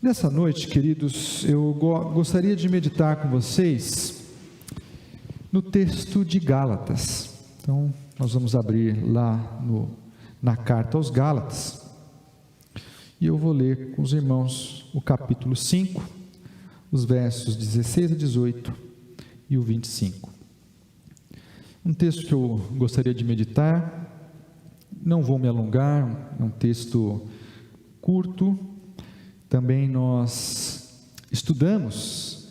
Nessa noite, queridos, eu gostaria de meditar com vocês no texto de Gálatas. Então, nós vamos abrir lá na carta aos Gálatas, e eu vou ler com os irmãos o capítulo 5, os versos 16 a 18 e o 25. Um texto que eu gostaria de meditar, não vou me alongar, é um texto curto. Também nós estudamos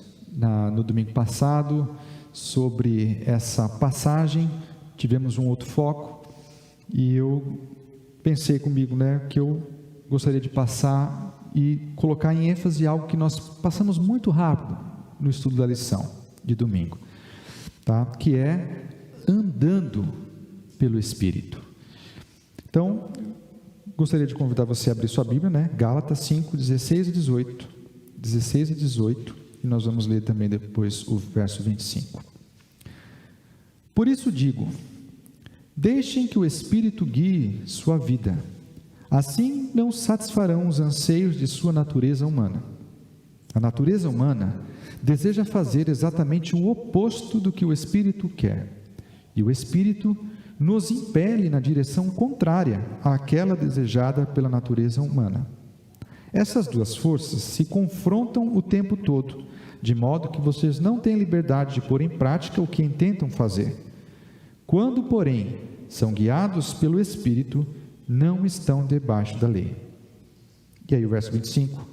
no domingo passado sobre essa passagem, tivemos um outro foco, e eu pensei comigo, que eu gostaria de passar e colocar em ênfase algo que nós passamos muito rápido no estudo da lição de domingo, tá? Que é andando pelo Espírito. Então, gostaria de convidar você a abrir sua Bíblia, Gálatas 5, 16 e 18. 16 e 18, e nós vamos ler também depois o verso 25. Por isso digo, deixem que o Espírito guie sua vida, assim não satisfarão os anseios de sua natureza humana. A natureza humana deseja fazer exatamente o oposto do que o Espírito quer, e o Espírito nos impele na direção contrária àquela desejada pela natureza humana. Essas duas forças se confrontam o tempo todo, de modo que vocês não têm liberdade de pôr em prática o que intentam fazer. Quando, porém, são guiados pelo Espírito, não estão debaixo da lei. E aí o verso 25.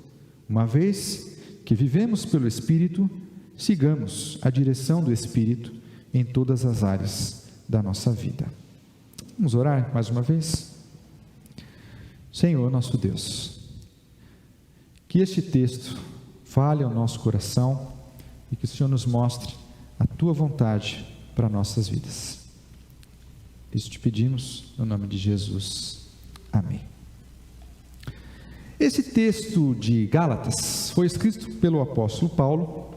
Uma vez que vivemos pelo Espírito, sigamos a direção do Espírito em todas as áreas da nossa vida. Vamos orar mais uma vez? Senhor nosso Deus, que este texto fale ao nosso coração e que o Senhor nos mostre a Tua vontade para nossas vidas. Isso te pedimos no nome de Jesus. Amém. Esse texto de Gálatas foi escrito pelo apóstolo Paulo,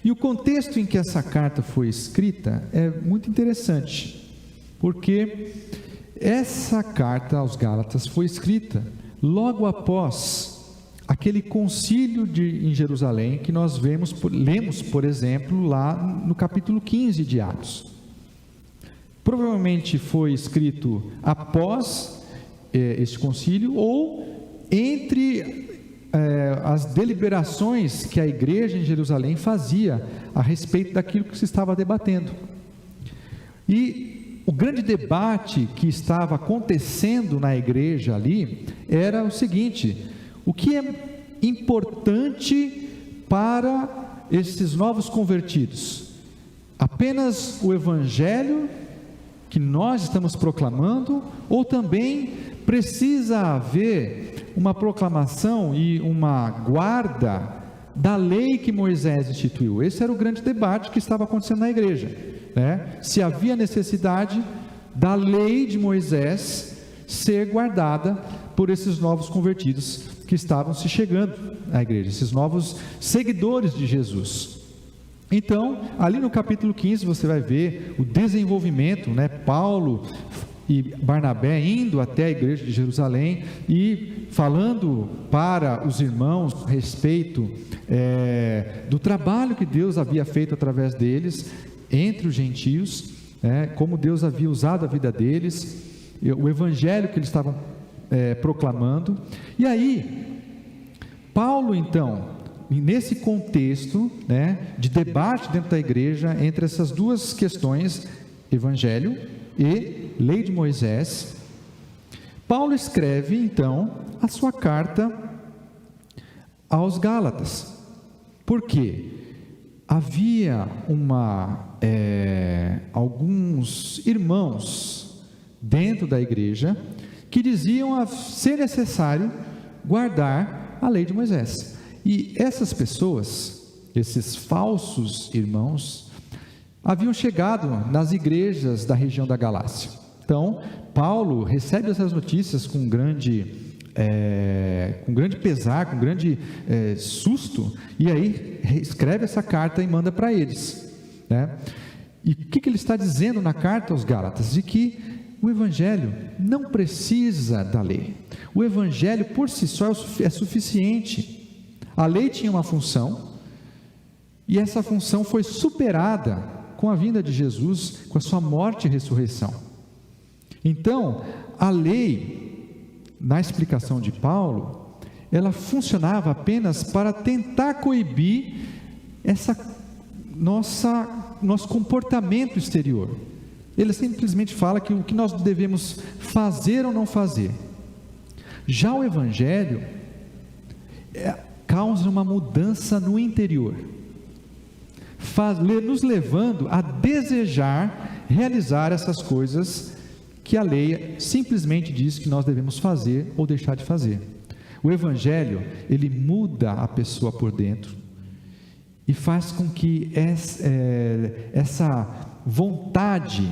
e o contexto em que essa carta foi escrita é muito interessante, porque essa carta aos Gálatas foi escrita logo após aquele concílio em Jerusalém, que nós lemos, por exemplo, lá no capítulo 15 de Atos. Provavelmente foi escrito após este concílio, ou entre as deliberações que a igreja em Jerusalém fazia a respeito daquilo que se estava debatendo. E o grande debate que estava acontecendo na igreja ali era o seguinte: o que é importante para esses novos convertidos? Apenas o evangelho que nós estamos proclamando, ou também precisa haver uma proclamação e uma guarda da lei que Moisés instituiu? Esse era o grande debate que estava acontecendo na igreja, se havia necessidade da lei de Moisés ser guardada por esses novos convertidos que estavam se chegando à igreja, esses novos seguidores de Jesus. Então, ali no capítulo 15 você vai ver o desenvolvimento, Paulo e Barnabé indo até a igreja de Jerusalém e falando para os irmãos a respeito do trabalho que Deus havia feito através deles entre os gentios, como Deus havia usado a vida deles, o evangelho que eles estavam proclamando. E aí, Paulo então, nesse contexto de debate dentro da igreja entre essas duas questões, evangelho e lei de Moisés, Paulo escreve então a sua carta aos Gálatas. Por quê? Havia alguns irmãos dentro da igreja que diziam ser necessário guardar a lei de Moisés. E essas pessoas, esses falsos irmãos, haviam chegado nas igrejas da região da Galácia. Então, Paulo recebe essas notícias com grande pesar, com grande susto, e aí escreve essa carta e manda para eles. E o que ele está dizendo na carta aos Gálatas? De que o Evangelho não precisa da lei. O Evangelho por si só é suficiente. A lei tinha uma função, e essa função foi superada com a vinda de Jesus, com a sua morte e ressurreição. Então, a lei, na explicação de Paulo, ela funcionava apenas para tentar coibir nosso comportamento exterior. Ele simplesmente fala que o que nós devemos fazer ou não fazer. Já o Evangelho causa uma mudança no interior, nos levando a desejar realizar essas coisas que a lei simplesmente diz que nós devemos fazer ou deixar de fazer. O Evangelho, ele muda a pessoa por dentro e faz com que essa vontade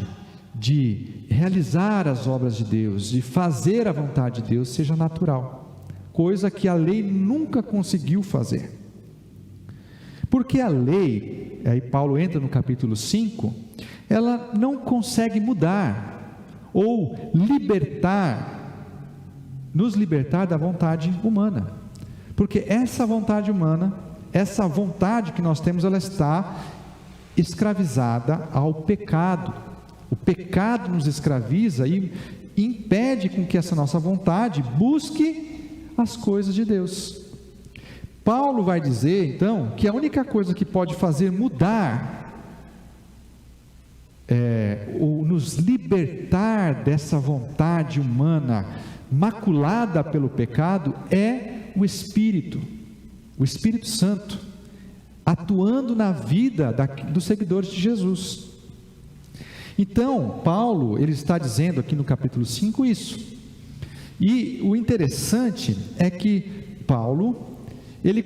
de realizar as obras de Deus, de fazer a vontade de Deus, seja natural, coisa que a lei nunca conseguiu fazer. Porque a lei, aí Paulo entra no capítulo 5, ela não consegue mudar ou nos libertar da vontade humana, porque essa vontade humana, essa vontade que nós temos, ela está escravizada ao pecado. O pecado nos escraviza e impede com que essa nossa vontade busque as coisas de Deus. Paulo vai dizer então que a única coisa que pode fazer mudar ou nos libertar dessa vontade humana maculada pelo pecado é o Espírito Santo, atuando na vida dos seguidores de Jesus. Então, Paulo, ele está dizendo aqui no capítulo 5 isso. E o interessante é que Paulo, ele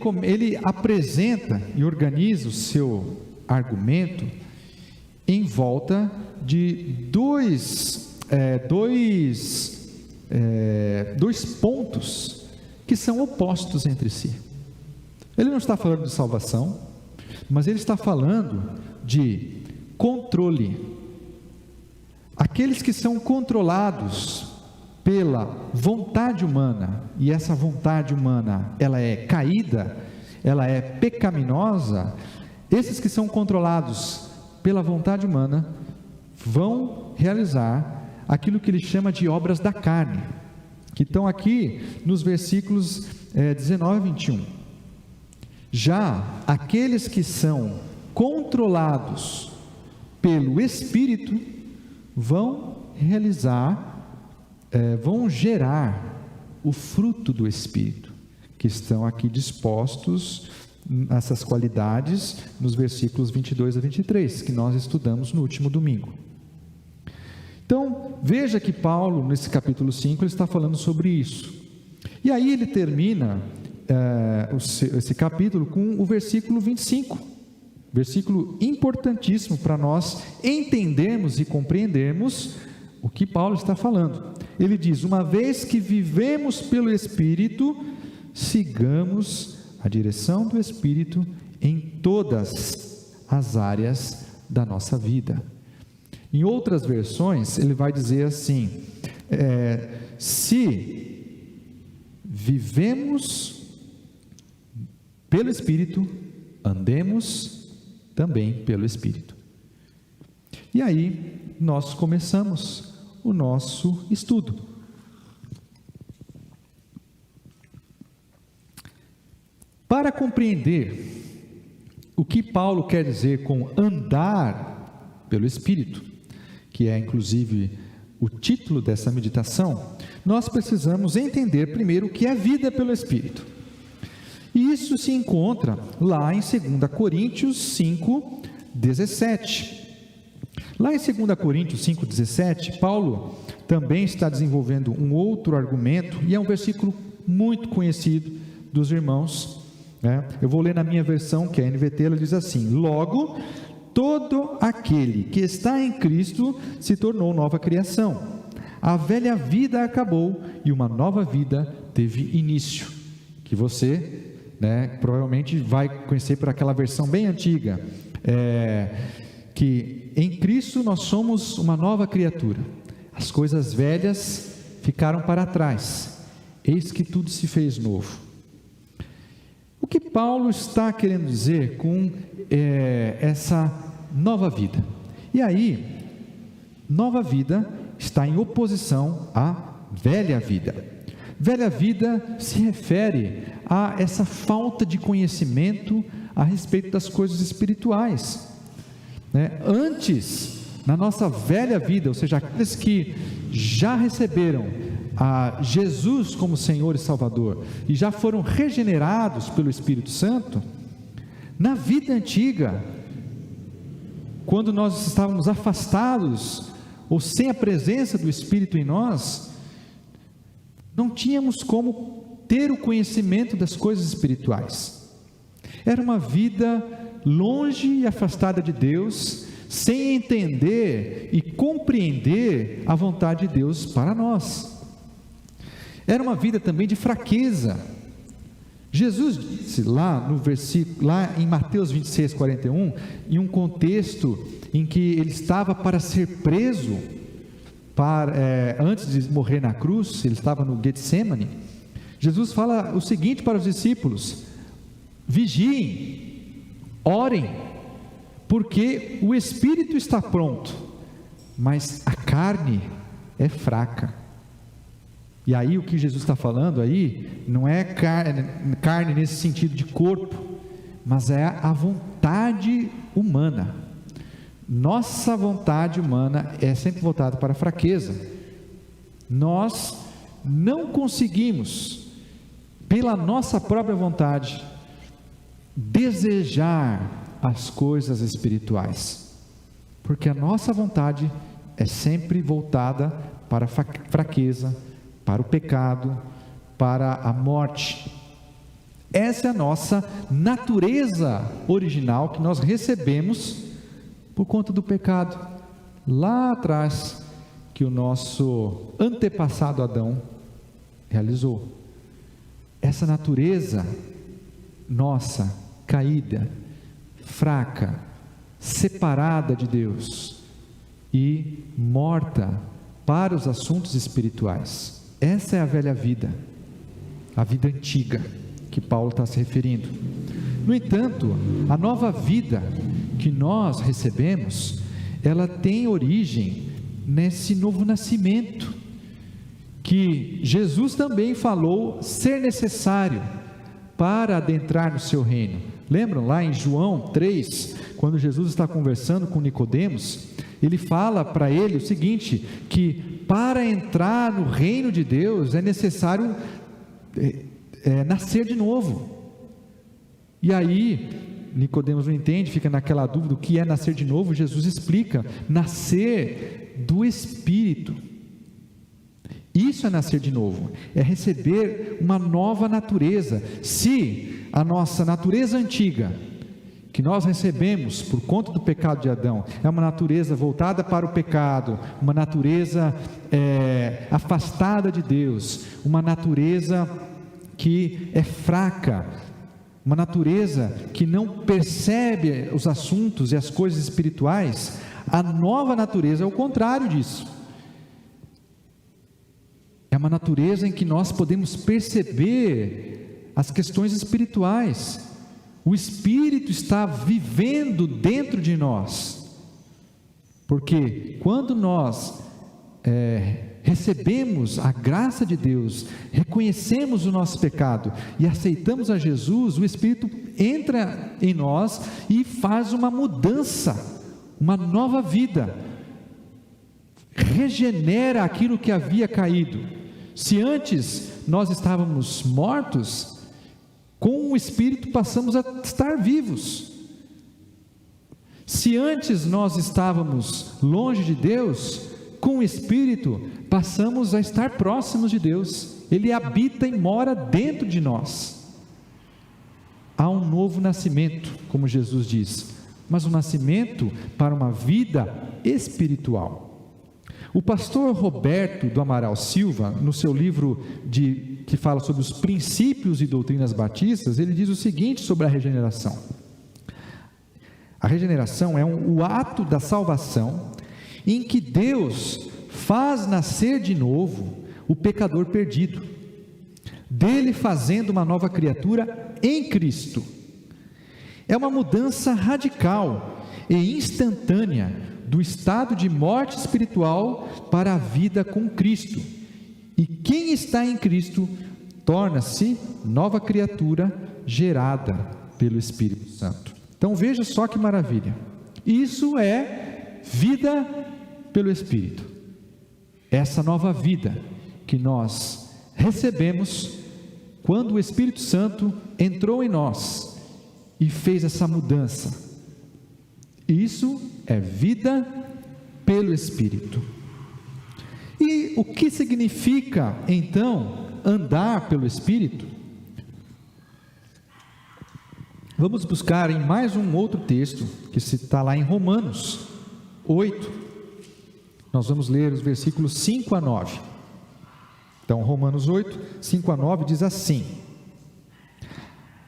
apresenta e organiza o seu argumento em volta de dois pontos que são opostos entre si. Ele não está falando de salvação, mas ele está falando de controle. Aqueles que são controlados pela vontade humana, e essa vontade humana, ela é caída, ela é pecaminosa, esses que são controlados pela vontade humana, vão realizar aquilo que ele chama de obras da carne, que estão aqui nos versículos 19 e 21. Já aqueles que são controlados pelo Espírito, vão gerar o fruto do Espírito, que estão aqui dispostos, essas qualidades, nos versículos 22 a 23, que nós estudamos no último domingo. Então, veja que Paulo, nesse capítulo 5, ele está falando sobre isso. E aí ele termina esse capítulo com o versículo 25, versículo importantíssimo para nós entendermos e compreendermos o que Paulo está falando. Ele diz: uma vez que vivemos pelo Espírito, sigamos a direção do Espírito em todas as áreas da nossa vida. Em outras versões, ele vai dizer assim: se vivemos pelo Espírito, andemos também pelo Espírito. E aí nós começamos o nosso estudo. Para compreender o que Paulo quer dizer com andar pelo Espírito, que é inclusive o título dessa meditação, nós precisamos entender primeiro o que é vida pelo Espírito. E isso se encontra lá em 2 Coríntios 5:17. Lá em 2 Coríntios 5:17, Paulo também está desenvolvendo um outro argumento, e é um versículo muito conhecido dos irmãos, né? Eu vou ler na minha versão, que é a NVT, ela diz assim: logo, todo aquele que está em Cristo se tornou nova criação. A velha vida acabou e uma nova vida teve início. Que você, provavelmente vai conhecer por aquela versão bem antiga, que em Cristo nós somos uma nova criatura. As coisas velhas ficaram para trás, eis que tudo se fez novo. O que Paulo está querendo dizer com essa nova vida? E aí, nova vida está em oposição à velha vida. Velha vida se refere a essa falta de conhecimento a respeito das coisas espirituais, né? Antes, na nossa velha vida, ou seja, aqueles que já receberam a Jesus como Senhor e Salvador e já foram regenerados pelo Espírito Santo, na vida antiga, quando nós estávamos afastados ou sem a presença do Espírito em nós, não tínhamos como ter o conhecimento das coisas espirituais. Era uma vida longe e afastada de Deus, sem entender e compreender a vontade de Deus para nós. Era uma vida também de fraqueza. Jesus disse lá no versículo, lá em Mateus 26, 41, em um contexto em que ele estava para ser preso, antes de morrer na cruz, ele estava no Getsemane. Jesus fala o seguinte para os discípulos: vigiem, orem, porque o espírito está pronto, mas a carne é fraca. E aí o que Jesus está falando aí, não é carne nesse sentido de corpo, mas é a vontade humana. Nossa vontade humana é sempre voltada para a fraqueza. Nós não conseguimos, pela nossa própria vontade, desejar as coisas espirituais, porque a nossa vontade é sempre voltada para a fraqueza, para o pecado, para a morte. Essa é a nossa natureza original que nós recebemos por conta do pecado lá atrás, que o nosso antepassado Adão realizou. Essa natureza nossa, caída, fraca, separada de Deus e morta para os assuntos espirituais. Essa é a velha vida, a vida antiga que Paulo está se referindo. No entanto, a nova vida que nós recebemos, ela tem origem nesse novo nascimento, que Jesus também falou ser necessário para adentrar no seu reino. Lembram lá em João 3, quando Jesus está conversando com Nicodemos, ele fala para ele o seguinte, que para entrar no reino de Deus é necessário nascer de novo. E aí Nicodemos não entende, fica naquela dúvida, o que é nascer de novo? Jesus explica: nascer do Espírito. Isso é nascer de novo, é receber uma nova natureza. Se a nossa natureza antiga, que nós recebemos por conta do pecado de Adão, é uma natureza voltada para o pecado, uma natureza afastada de Deus, uma natureza que é fraca, uma natureza que não percebe os assuntos e as coisas espirituais, a nova natureza é o contrário disso. É uma natureza em que nós podemos perceber as questões espirituais. O Espírito está vivendo dentro de nós, porque quando nós recebemos a graça de Deus, reconhecemos o nosso pecado e aceitamos a Jesus, o Espírito entra em nós e faz uma mudança, uma nova vida, regenera aquilo que havia caído. Se antes nós estávamos mortos, com o Espírito passamos a estar vivos. Se antes nós estávamos longe de Deus, com o Espírito passamos a estar próximos de Deus. Ele habita e mora dentro de nós. Há um novo nascimento, como Jesus diz, mas um nascimento para uma vida espiritual. O pastor Roberto do Amaral Silva, no seu livro que fala sobre os princípios e doutrinas batistas, ele diz o seguinte sobre a regeneração: a regeneração é o ato da salvação em que Deus faz nascer de novo o pecador perdido, dele fazendo uma nova criatura em Cristo. É uma mudança radical e instantânea do estado de morte espiritual para a vida com Cristo. E quem está em Cristo torna-se nova criatura gerada pelo Espírito Santo. Então veja só que maravilha. Isso é vida pelo Espírito. Essa nova vida que nós recebemos quando o Espírito Santo entrou em nós e fez essa mudança. Isso é vida pelo Espírito. E o que significa então andar pelo Espírito? Vamos buscar em mais um outro texto que está lá em Romanos 8. Nós vamos ler os versículos 5 a 9. Então, Romanos 8, 5 a 9 diz assim: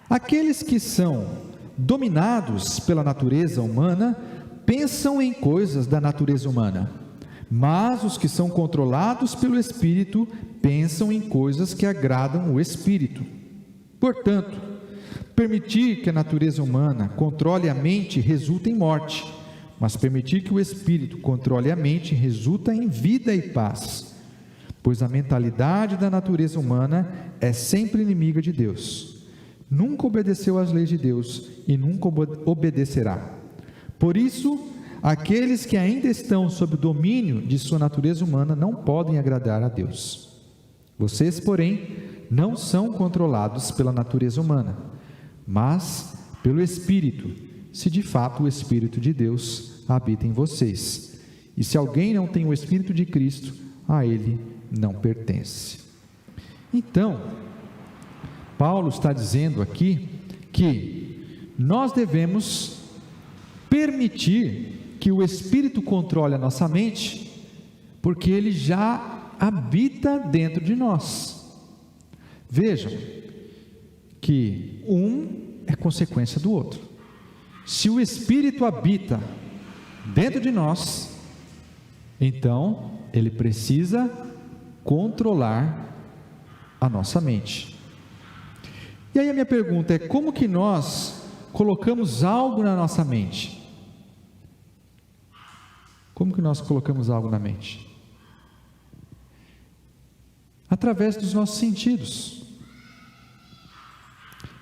aqueles que são dominados pela natureza humana pensam em coisas da natureza humana, mas os que são controlados pelo Espírito pensam em coisas que agradam o Espírito. Portanto, permitir que a natureza humana controle a mente resulta em morte, mas permitir que o Espírito controle a mente resulta em vida e paz, pois a mentalidade da natureza humana é sempre inimiga de Deus. Nunca obedeceu às leis de Deus e nunca obedecerá. Por isso, aqueles que ainda estão sob o domínio de sua natureza humana não podem agradar a Deus. Vocês, porém, não são controlados pela natureza humana, mas pelo Espírito, se de fato o Espírito de Deus habita em vocês. E se alguém não tem o Espírito de Cristo, a ele não pertence. Então, Paulo está dizendo aqui que nós devemos permitir que o Espírito controle a nossa mente, porque ele já habita dentro de nós. Vejam que um é consequência do outro. Se o Espírito habita dentro de nós, então ele precisa controlar a nossa mente. E aí a minha pergunta é: como que nós colocamos algo na nossa mente? Como que nós colocamos algo na mente? Através dos nossos sentidos.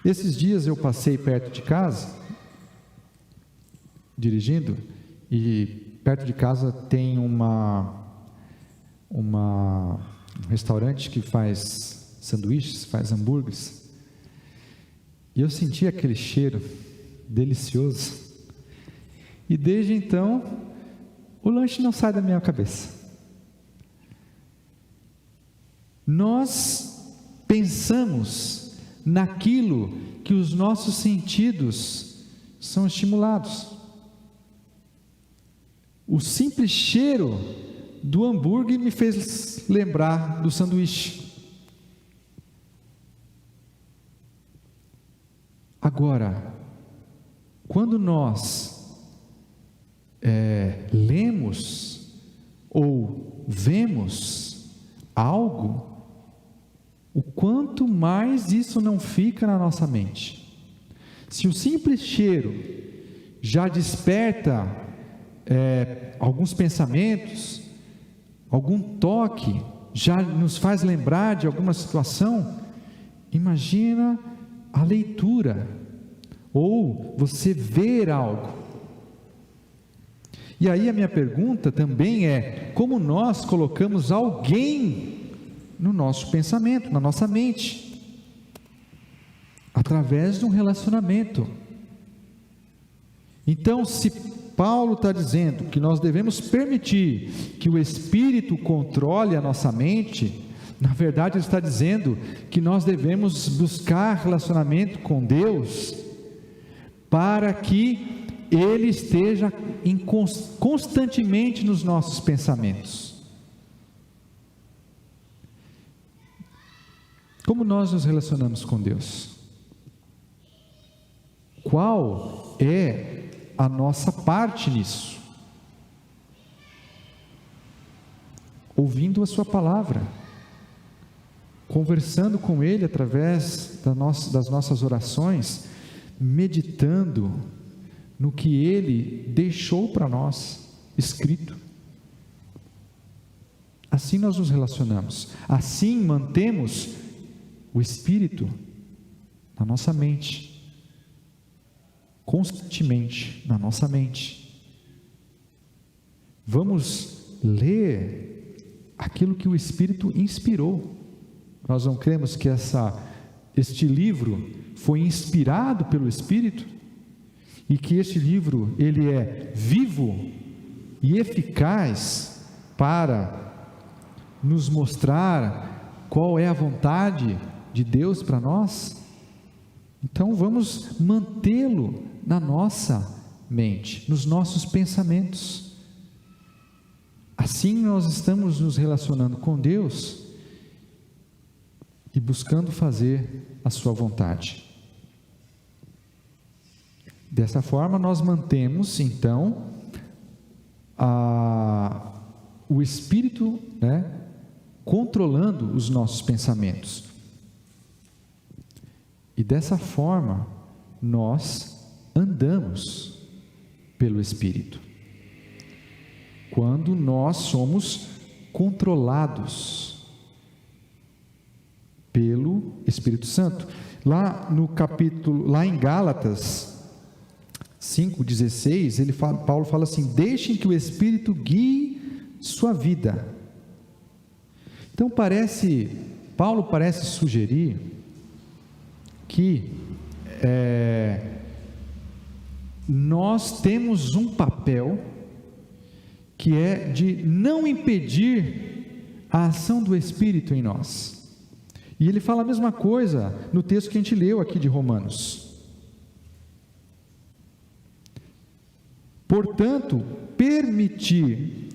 Esses dias eu passei perto de casa, dirigindo, e perto de casa tem um restaurante que faz sanduíches, faz hambúrgueres, e eu senti aquele cheiro delicioso, e desde então o lanche não sai da minha cabeça. Nós pensamos naquilo que os nossos sentidos são estimulados. O simples cheiro do hambúrguer me fez lembrar do sanduíche. Agora, quando nós lemos ou vemos algo, o quanto mais isso não fica na nossa mente. Se o simples cheiro já desperta alguns pensamentos, algum toque, já nos faz lembrar de alguma situação, imagina a leitura, ou você ver algo. E aí a minha pergunta também é: como nós colocamos alguém no nosso pensamento, na nossa mente? Através de um relacionamento. Então, se Paulo está dizendo que nós devemos permitir que o Espírito controle a nossa mente, na verdade ele está dizendo que nós devemos buscar relacionamento com Deus, para que Ele esteja constantemente nos nossos pensamentos. Como nós nos relacionamos com Deus? Qual é a nossa parte nisso? Ouvindo a sua palavra, conversando com Ele através das nossas orações, meditando no que Ele deixou para nós escrito. Assim nós nos relacionamos, assim mantemos o Espírito na nossa mente, constantemente na nossa mente. Vamos ler aquilo que o Espírito inspirou. Nós não cremos que este livro foi inspirado pelo Espírito e que este livro ele é vivo e eficaz para nos mostrar qual é a vontade de Deus para nós? Então vamos mantê-lo na nossa mente, nos nossos pensamentos. Assim nós estamos nos relacionando com Deus e buscando fazer a sua vontade. Dessa forma nós mantemos então o Espírito, controlando os nossos pensamentos. E dessa forma nós andamos pelo Espírito. Quando nós somos controlados pelo Espírito Santo. Lá em Gálatas 5,16, Paulo fala assim: deixem que o Espírito guie sua vida. Então Paulo parece sugerir que nós temos um papel que é de não impedir a ação do Espírito em nós. E ele fala a mesma coisa no texto que a gente leu aqui de Romanos. Portanto, permitir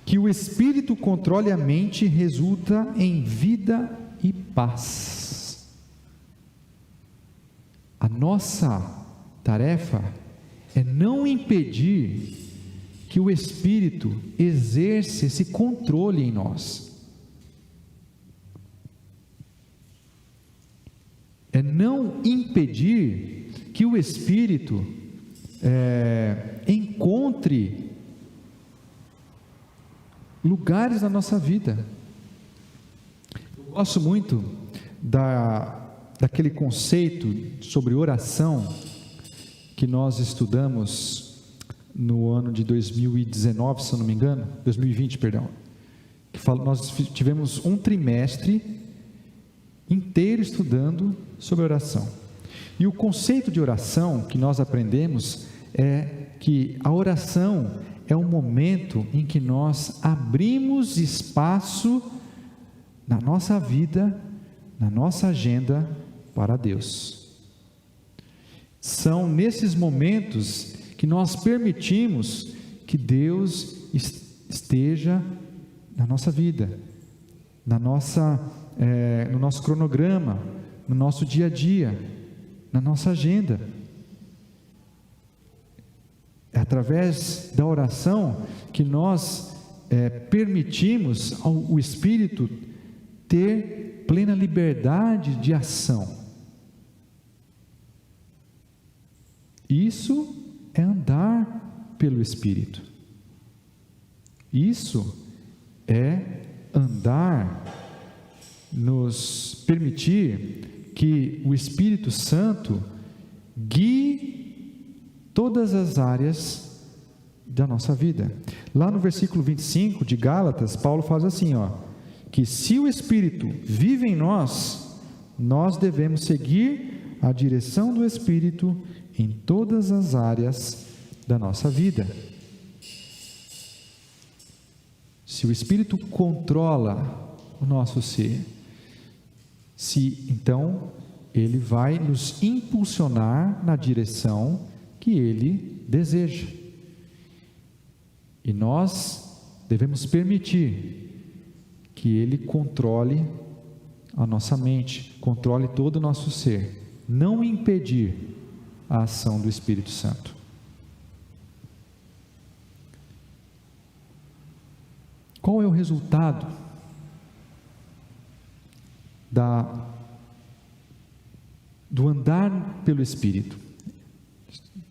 que o Espírito controle a mente resulta em vida e paz. A nossa tarefa é não impedir que o Espírito exerça esse controle em nós. É não impedir que o Espírito encontre lugares na nossa vida. Eu gosto muito daquele conceito sobre oração que nós estudamos no ano de 2019, se eu não me engano, 2020, perdão, nós tivemos um trimestre inteiro estudando sobre oração. E o conceito de oração que nós aprendemos é que a oração é um momento em que nós abrimos espaço na nossa vida, na nossa agenda para Deus. São nesses momentos que nós permitimos que Deus esteja na nossa vida, no nosso cronograma, no nosso dia a dia, na nossa agenda. É através da oração que nós permitimos ao Espírito ter plena liberdade de ação. Isso é andar pelo Espírito. Isso é andar, nos permitir que o Espírito Santo guie todas as áreas da nossa vida. Lá no versículo 25 de Gálatas, Paulo faz assim, que se o Espírito vive em nós, nós devemos seguir a direção do Espírito em todas as áreas da nossa vida. Se o Espírito controla o nosso ser, então ele vai nos impulsionar na direção que ele deseja. E nós devemos permitir que ele controle a nossa mente, controle todo o nosso ser, não impedir a ação do Espírito Santo. Qual é o resultado do andar pelo Espírito.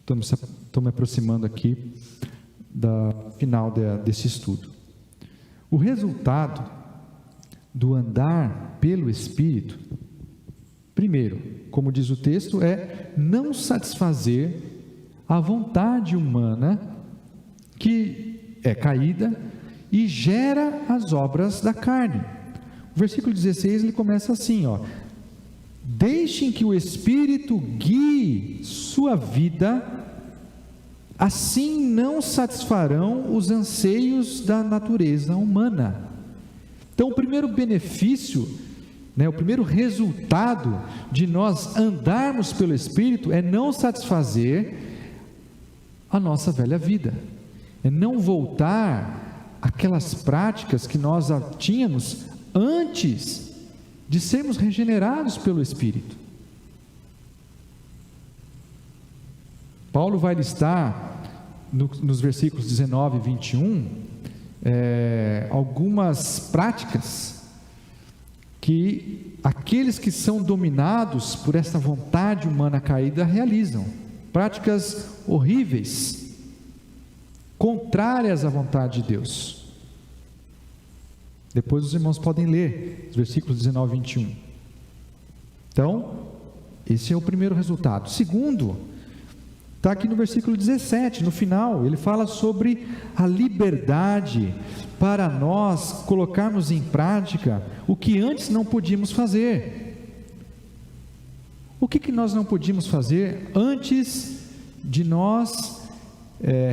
Estou me aproximando aqui da final desse estudo. O resultado do andar pelo Espírito, primeiro, como diz o texto, é não satisfazer a vontade humana que é caída e gera as obras da carne. O versículo 16 ele começa assim, deixem que o Espírito guie sua vida, assim não satisfarão os anseios da natureza humana. Então, o primeiro benefício, o primeiro resultado de nós andarmos pelo Espírito é não satisfazer a nossa velha vida, é não voltar àquelas práticas que nós tínhamos antes de sermos regenerados pelo Espírito. Paulo vai listar nos versículos 19 e 21 algumas práticas que aqueles que são dominados por essa vontade humana caída realizam, práticas horríveis, contrárias à vontade de Deus. Depois os irmãos podem ler os versículos 19 e 21. Então, esse é o primeiro resultado. Segundo, está aqui no versículo 17, no final, ele fala sobre a liberdade para nós colocarmos em prática o que antes não podíamos fazer. O que nós não podíamos fazer antes de nós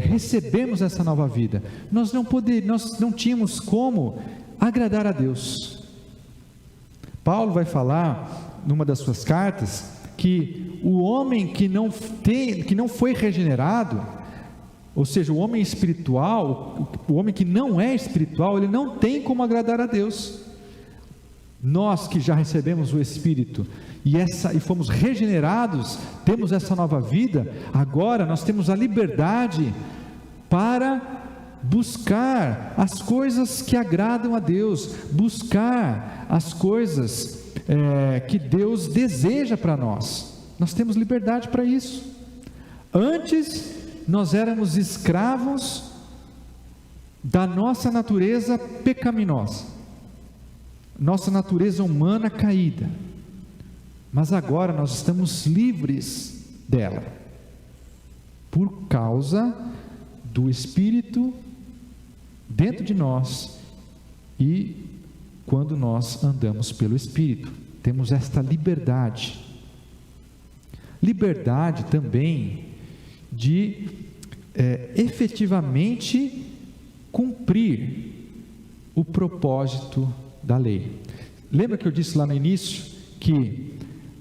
recebermos essa nova vida? Nós não tínhamos como agradar a Deus. Paulo vai falar numa das suas cartas que o homem que não foi regenerado, ou seja, o homem espiritual, o homem que não é espiritual, ele não tem como agradar a Deus. Nós que já recebemos o Espírito e fomos regenerados, temos essa nova vida, agora nós temos a liberdade para buscar as coisas que agradam a Deus, buscar as coisas que Deus deseja para nós. Nós temos liberdade para isso. Antes nós éramos escravos da nossa natureza pecaminosa, nossa natureza humana caída, mas agora nós estamos livres dela, por causa do Espírito dentro de nós, e quando nós andamos pelo Espírito, temos esta liberdade também de efetivamente cumprir o propósito da lei. Lembra que eu disse lá no início que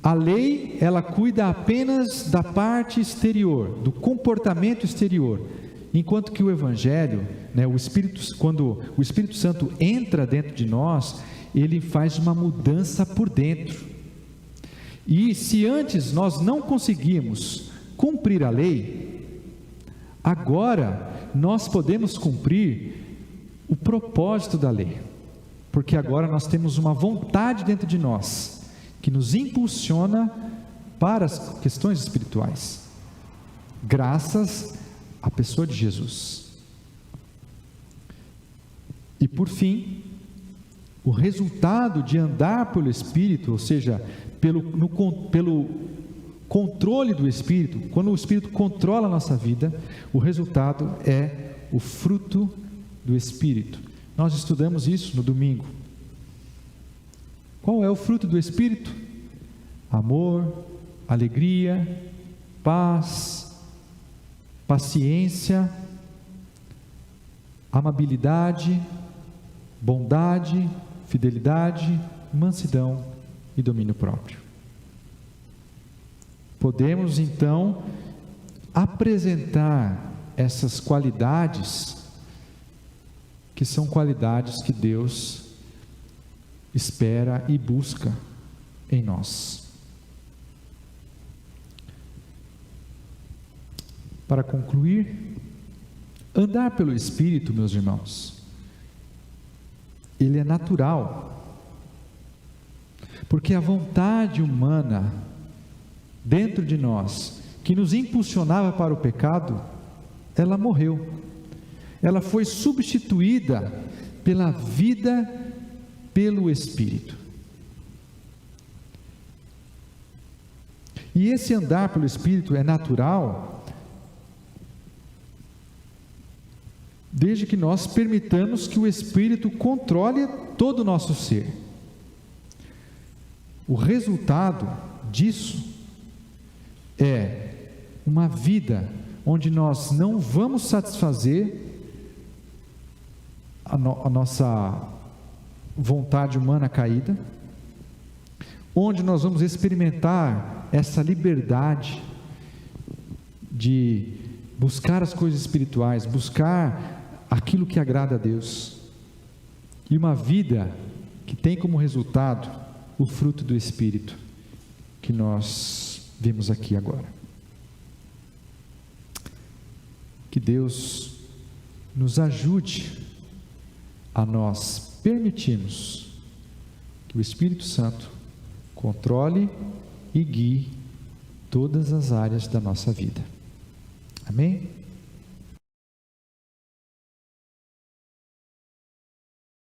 a lei ela cuida apenas da parte exterior, do comportamento exterior, enquanto que o Evangelho, quando o Espírito Santo entra dentro de nós, ele faz uma mudança por dentro. E se antes nós não conseguimos cumprir a lei, agora nós podemos cumprir o propósito da lei, porque agora nós temos uma vontade dentro de nós, que nos impulsiona para as questões espirituais, graças à pessoa de Jesus. E por fim, o resultado de andar pelo Espírito, ou seja, pelo controle do Espírito, quando o Espírito controla a nossa vida, o resultado é o fruto do Espírito. Nós estudamos isso no domingo. Qual é o fruto do Espírito? Amor, alegria, paz, paciência, amabilidade, bondade, fidelidade, mansidão e domínio próprio. Podemos então apresentar essas qualidades, que são qualidades que Deus espera e busca em nós. Para concluir, andar pelo Espírito, meus irmãos, ele é natural, porque a vontade humana dentro de nós, que nos impulsionava para o pecado, ela morreu. Ela foi substituída pela vida pelo Espírito. E esse andar pelo Espírito é natural, desde que nós permitamos que o Espírito controle todo o nosso ser. O resultado disso é uma vida onde nós não vamos satisfazer a nossa vontade humana caída, onde nós vamos experimentar essa liberdade de buscar as coisas espirituais, buscar aquilo que agrada a Deus, e uma vida que tem como resultado o fruto do Espírito, que nós vemos aqui agora. Que Deus nos ajude a nós permitirmos que o Espírito Santo controle e guie todas as áreas da nossa vida. Amém?